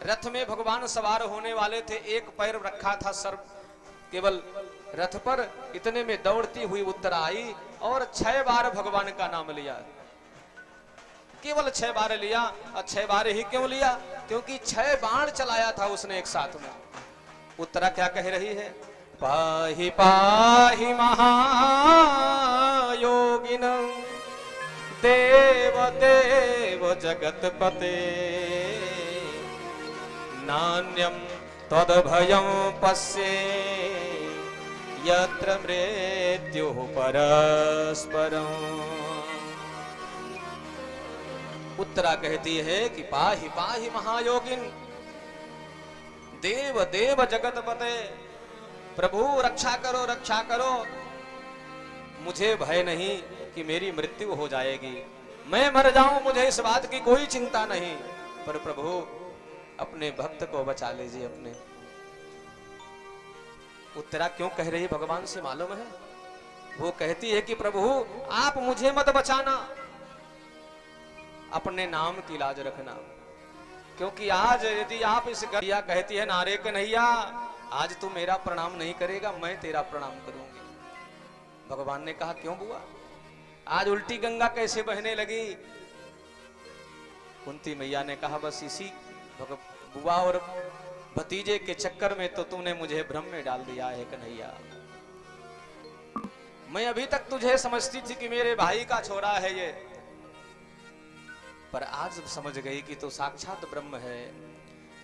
रथ में भगवान सवार होने वाले थे, एक पैर रखा था सर केवल रथ पर, इतने में दौड़ती हुई उत्तरा आई और 6 बार भगवान का नाम लिया। केवल 6 बार लिया। और 6 बार ही क्यों लिया? क्योंकि 6 बाण चलाया था उसने एक साथ में। उत्तरा क्या कह रही है? पाहि पाहि महायोगिन देव देव जगतपते नान्यम तदभयं पश्ये यत्र मृत्युः परस्परम्। उत्तरा कहती है कि पाहि पाहि महायोगिन देव देव जगतपते, प्रभु रक्षा करो रक्षा करो, मुझे भय नहीं कि मेरी मृत्यु हो जाएगी, मैं मर जाऊं मुझे इस बात की कोई चिंता नहीं, पर प्रभु अपने भक्त को बचा लीजिए अपने। उत्तरा क्यों कह रही भगवान से मालूम है? वो कहती है कि प्रभु आप मुझे मत बचाना, अपने नाम की लाज रखना, क्योंकि आज यदि आप इस गरिया कहती है नारे कन्हैया आज तू मेरा प्रणाम नहीं करेगा, मैं तेरा प्रणाम करूंगी। भगवान ने कहा क्यों बुआ, आज उल्टी गंगा कैसे बहने लगी? कुंती मैया ने कहा बस इसी बुआ और भतीजे के चक्कर में तो तूने मुझे भ्रम में डाल दिया है कन्हैया। मैं अभी तक तुझे समझती थी कि मेरे भाई का छोरा है ये, पर आज समझ गई कि तू साक्षात ब्रह्म है,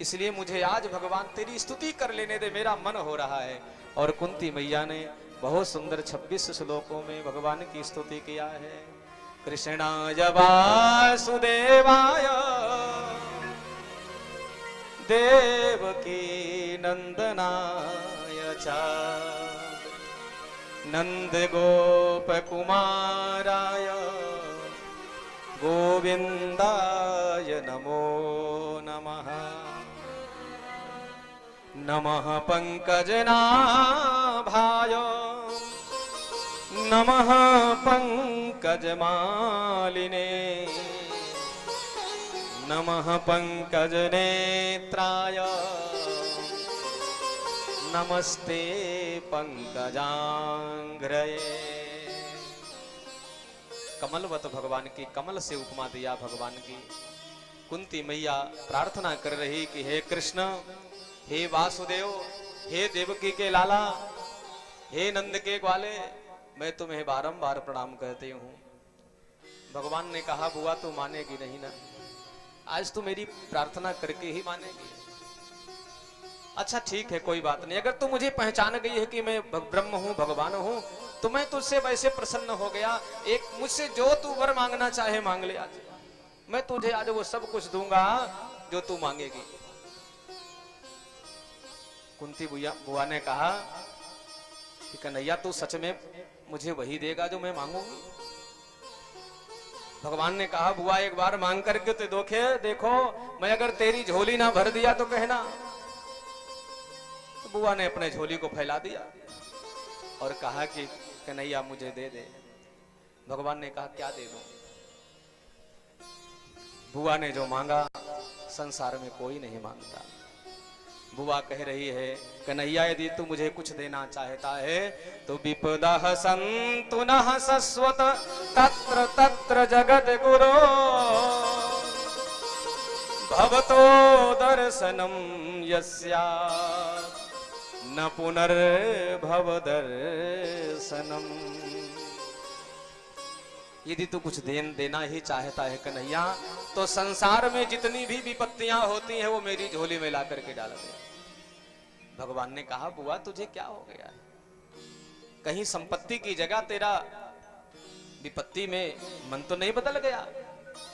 इसलिए मुझे आज भगवान तेरी स्तुति कर लेने दे, मेरा मन हो रहा है। और कुंती मैया ने बहुत सुंदर 26 श्लोकों में भगवान की स्तुति किया है। कृष्णाय वासुदेवाय देवकी नंदनाय च नंद गोप कुमाराय गोविंदाय नमो नमः। नमः पंकजनाभाय नमः पंकजमालिने नमः पंकजनेत्राय नमस्ते पंकजांघ्रये। कमलवत भगवान की, कमल से उपमा दिया भगवान की। कुंती मैया प्रार्थना कर रही कि हे कृष्ण, हे वासुदेव, हे देवकी के लाला, हे नंद के ग्वाले, मैं तुम्हें बारंबार प्रणाम करती हूँ। भगवान ने कहा बुआ तू मानेगी नहीं ना, आज तू मेरी प्रार्थना करके ही मानेगी। अच्छा ठीक है कोई बात नहीं, अगर तू मुझे पहचान गई है कि मैं ब्रह्म हूँ भगवान हूँ तो मैं तुझसे वैसे प्रसन्न हो गया। एक मुझसे जो तू वर मांगना चाहे मांग ले, आज मैं तुझे आज वो सब कुछ दूंगा जो तू मांगेगी। कुंती बुआ ने कहा कि कन्हैया तू सच में मुझे वही देगा जो मैं मांगूंगी? भगवान ने कहा बुआ एक बार मांग करके तो देखो, मैं अगर तेरी झोली ना भर दिया तो कहना। तो बुआ ने अपने झोली को फैला दिया और कहा कि कन्हैया मुझे दे दे। भगवान ने कहा क्या दे दूं? बुआ ने जो मांगा संसार में कोई नहीं मांगता। बुआ कह रही है कन्हैया यदि तू मुझे कुछ देना चाहता है तो विपदः सन्तु नः शश्वत तत्र तत्र जगत गुरो भवतो दर्शनम यस्यात् न पुनर्भव दर्शनम। यदि तू कुछ देना ही चाहता है कन्हैया तो संसार में जितनी भी विपत्तियां होती हैं वो मेरी झोली में ला करके डाल दे। भगवान ने कहा बुआ तुझे क्या हो गया है? कहीं संपत्ति की जगह तेरा विपत्ति में मन तो नहीं बदल गया?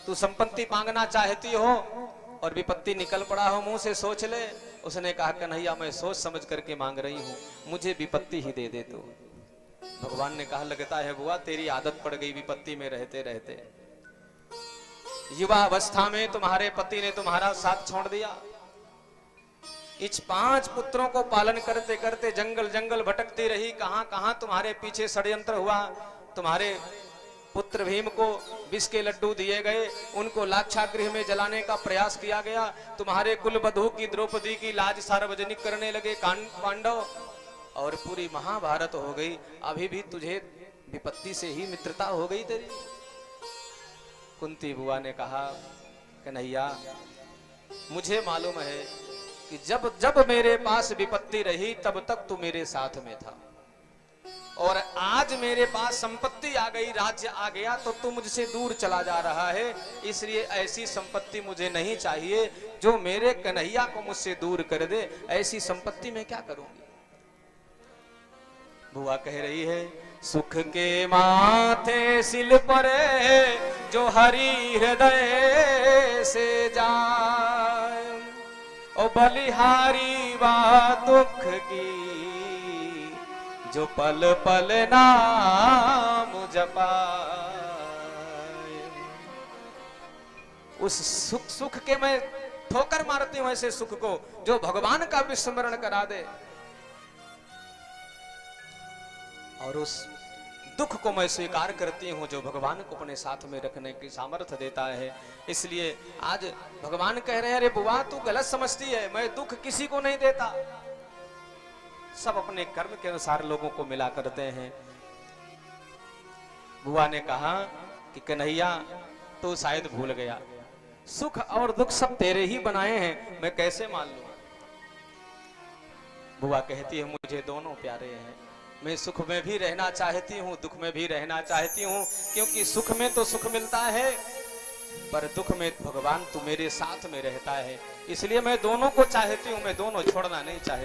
तू संपत्ति मांगना चाहती हो और विपत्ति निकल पड़ा हो मुंह से, सोच ले। उसने कहा कन्हैया मैं सोच समझ करके मांग रही हूं, मुझे विपत्ति ही दे दे तू। भगवान ने कहा लगता है बुआ तेरी आदत पड़ गई विपत्ति में रहते रहते। युवा अवस्था में तुम्हारे पति ने तुम्हारा साथ छोड़ दिया। इस 5 पुत्रों को पालन करते करते जंगल जंगल भटकती रही, कहां कहां तुम्हारे पीछे षड्यंत्र हुआ, तुम्हारे पुत्र भीम को विष के लड्डू दिए गए, उनको लाक्षागृह में जलाने का प्रयास किया गया। तुम्हारे कुलवधू की द्रौपदी की लाज सार्वजनिक करने लगे पांडव, और पूरी महाभारत हो गई। अभी भी तुझे विपत्ति से ही मित्रता हो गई तेरी। कुंती बुआ ने कहा, कन्हैया मुझे मालूम है कि जब जब मेरे पास विपत्ति रही तब तक तू मेरे साथ में था, और आज मेरे पास संपत्ति आ गई, राज्य आ गया, तो तू मुझसे दूर चला जा रहा है। इसलिए ऐसी संपत्ति मुझे नहीं चाहिए जो मेरे कन्हैया को मुझसे दूर कर दे। ऐसी संपत्ति मैं क्या करूंगी। बुआ कह रही है, सुख के माथे सिल परे जो हरि हृदय से जाए, ओ बलिहारी बा दुख की जो पल पल नाम जपाए। उस सुख के मैं ठोकर मारती हूं, ऐसे सुख को जो भगवान का विस्मरण करा दे, और उस दुख को मैं स्वीकार करती हूं जो भगवान को अपने साथ में रखने की सामर्थ्य देता है। इसलिए आज भगवान कह रहे हैं, अरे बुआ तू गलत समझती है, मैं दुख किसी को नहीं देता, सब अपने कर्म के अनुसार लोगों को मिला करते हैं। बुआ ने कहा कि कन्हैया तो शायद भूल गया, सुख और दुख सब तेरे ही बनाए हैं, मैं कैसे मान लूं। बुआ कहती है, मुझे दोनों प्यारे हैं, मैं सुख में भी रहना चाहती हूँ, दुख में भी रहना चाहती हूँ, क्योंकि सुख में तो सुख मिलता है, पर दुख में भगवान तू मेरे साथ में रहता है। इसलिए मैं दोनों को चाहती हूँ, मैं दोनों छोड़ना नहीं चाहती।